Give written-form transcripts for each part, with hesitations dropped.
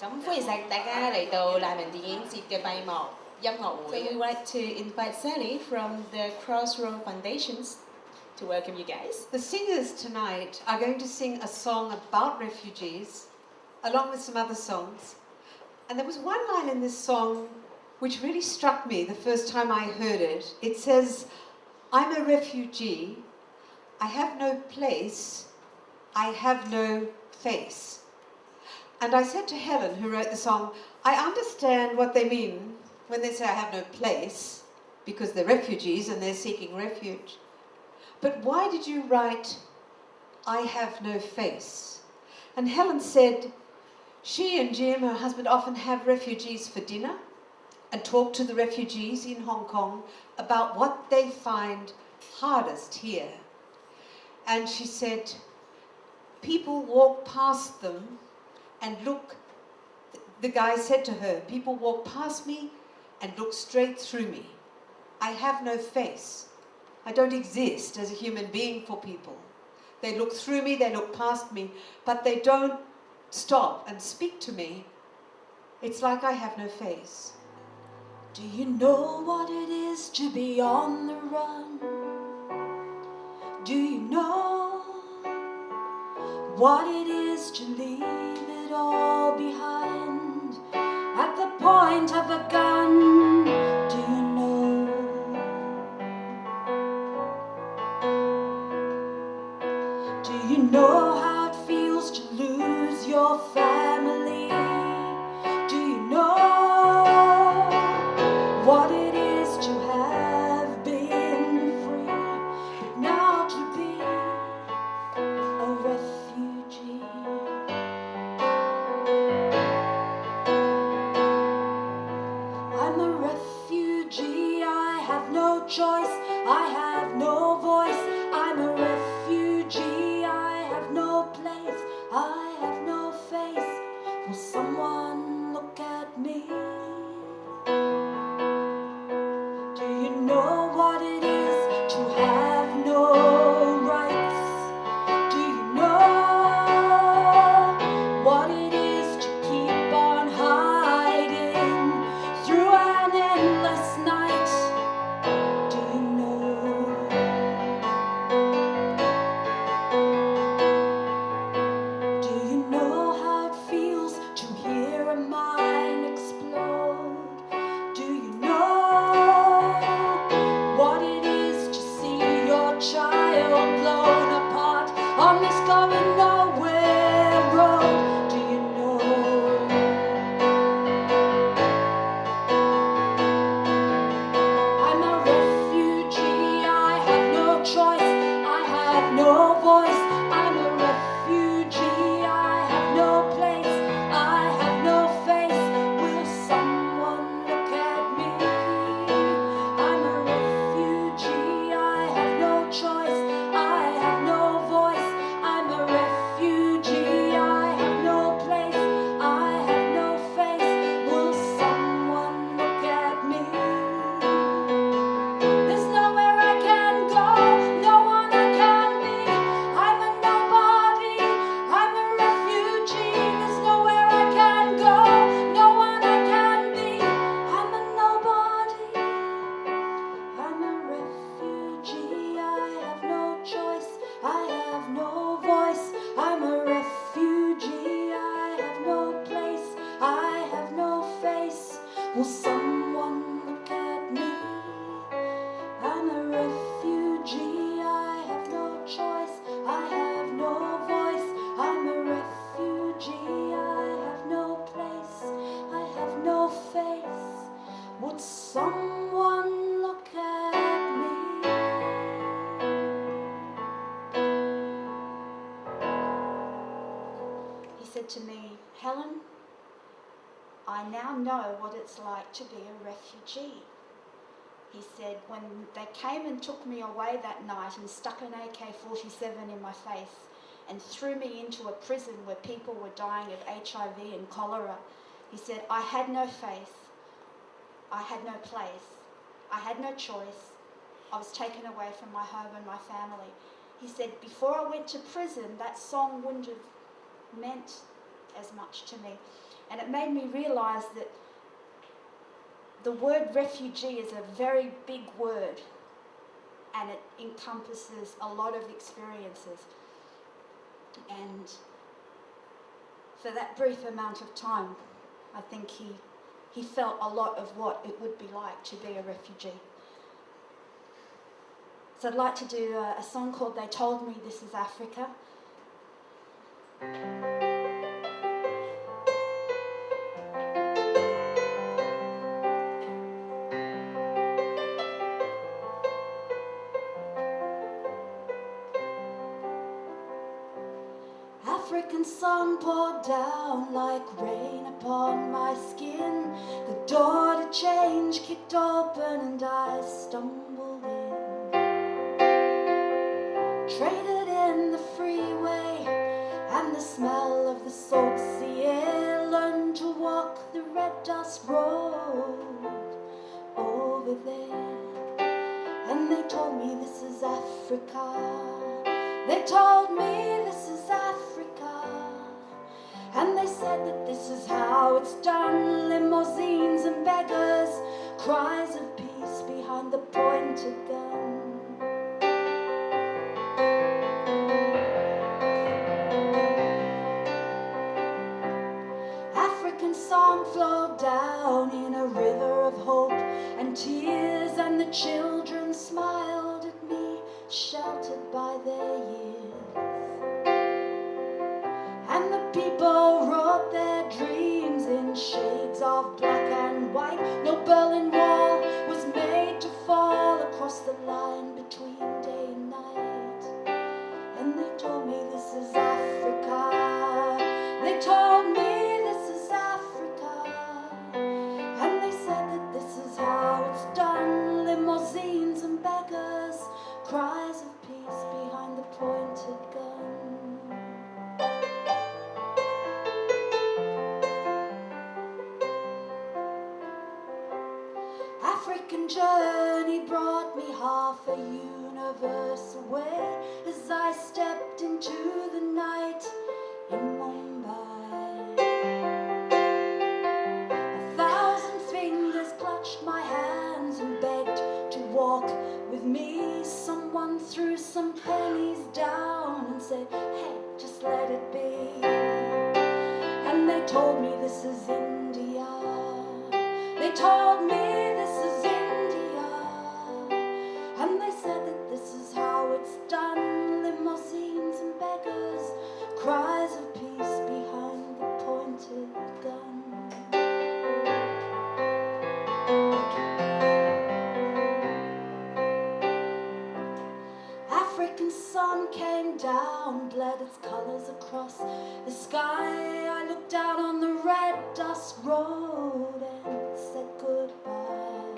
咁歡迎晒大家嚟到難民電影節嘅閉幕音樂會。So we would like to invite Sally from the Crossroads Foundation to welcome you guys. The singers tonight are going to sing a song about refugees, along with some other songs. And there was one line in this song which really struck me the first time I heard it. It says, "I'm a refugee, I have no place, I have no face." And I said to Helen, who wrote the song, I understand what they mean when they say I have no place, because they're refugees and they're seeking refuge. But why did you write, I have no face? And Helen said, she and Jim, her husband, often have refugees for dinner and talk to the refugees in Hong Kong about what they find hardest here. And she said, people walk past them and look, the guy said to her, people walk past me and look straight through me. I have no face. I don't exist as a human being for people. They look through me, they look past me, but they don't stop and speak to me. It's like I have no face. Do you know what it is to be on the run? Do you know what it is to leave it all behind at the point of a gun? Do you know? Do you know how it feels to lose your family? Do you know what it is to have been free, but now to be a refugee? I'm a refugee, I have no choice, I have no voice. I'm a refugee, I have no place, I have no face. Will someone look at me? Do you know what it is to have no rights? Do you know what it is to keep on hiding through an endless night? Do you know? Do you know how it feels to hear a mine explode? Do you know what it is to see your child blown apart on this going nowhere road? Do you know? I'm a refugee, I have no choice, I have no voice. I'm a refugee, I have no place, I have no face. Will someone look at me? I'm a refugee, I have no choice, I have no voice. I'm a refugee, I have no place, I have no face. Will someone look at me? There's nowhere I can go, no one I can be. I'm a nobody, I'm a refugee. There's nowhere I can go, no one I can be. I'm a nobody, I'm a refugee. I have no choice, I have no voice. I'm a refugee, I have no place, I have no face. Will someone look at me? I'm a refugee, I have no choice, I have no voice. I'm a refugee, I have no place, I have no face. Would someone look at me? He said to me, Helen, I now know what it's like to be a refugee. He said, when they came and took me away that night and stuck an AK-47 in my face and threw me into a prison where people were dying of HIV and cholera, he said, I had no face, I had no place, I had no choice. I was taken away from my home and my family. He said, before I went to prison, that song wouldn't have meant as much to me. And it made me realize that the word refugee is a very big word, and it encompasses a lot of experiences. And for that brief amount of time, I think he felt a lot of what it would be like to be a refugee. So I'd like to do a song called They Told Me This Is Africa. African sun poured down like rain upon my skin. The door to change kicked open and I stumbled in. Traded in the freeway and the smell of the salt sea air. Learned to walk the red dust road over there. And they told me this is Africa. They told me this is Africa. And they said that this is how it's done. Limousines and beggars, cries of peace behind the pointed gun. African song flowed down in a river of hope and tears, and the children smiled at me, sheltered by their years. And the people wrote their dreams in shades of black and white. No Berlin Wall was made to fall across the line between day and night. And they told me this is Africa. They told me this is Africa. And they said that this is how it's done. Limousines and beggars, cries of peace behind the pointed gun. African journey brought me half a universe away as I stepped into the night in Mumbai. 1,000 fingers clutched my hands and begged to walk with me. Someone threw some pennies down and said, hey, just let it be. And they told me this is India. They told me this is India. And they said that this is how it's done. Limousines and beggars, cries of peace behind the pointed gun. African sun came down, bled its colors across the sky. I looked out on the red dust road and said goodbye.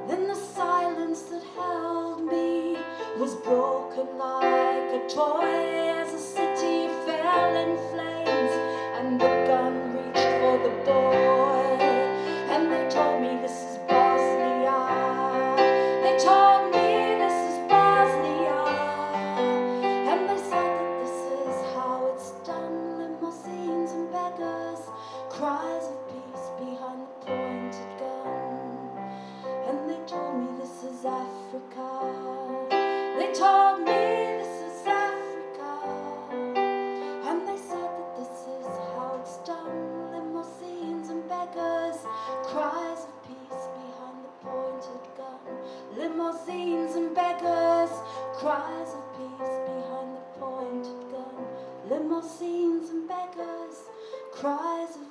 Then the silence that held me was broken like a toy as the city fell in flames and the gun reached for the boy. And they told me this is Bosnia. They told me this is Bosnia. And they said that this is how it's done. Limousines and beggars, cries of peace behind the pointed gun. And they told me this is Africa. They told me this is Africa. And they said that this is how it's done. Limousines and beggars, cries of peace behind the pointed gun. Limousines and beggars, cries of peace behind the pointed gun. Limousines and beggars, cries of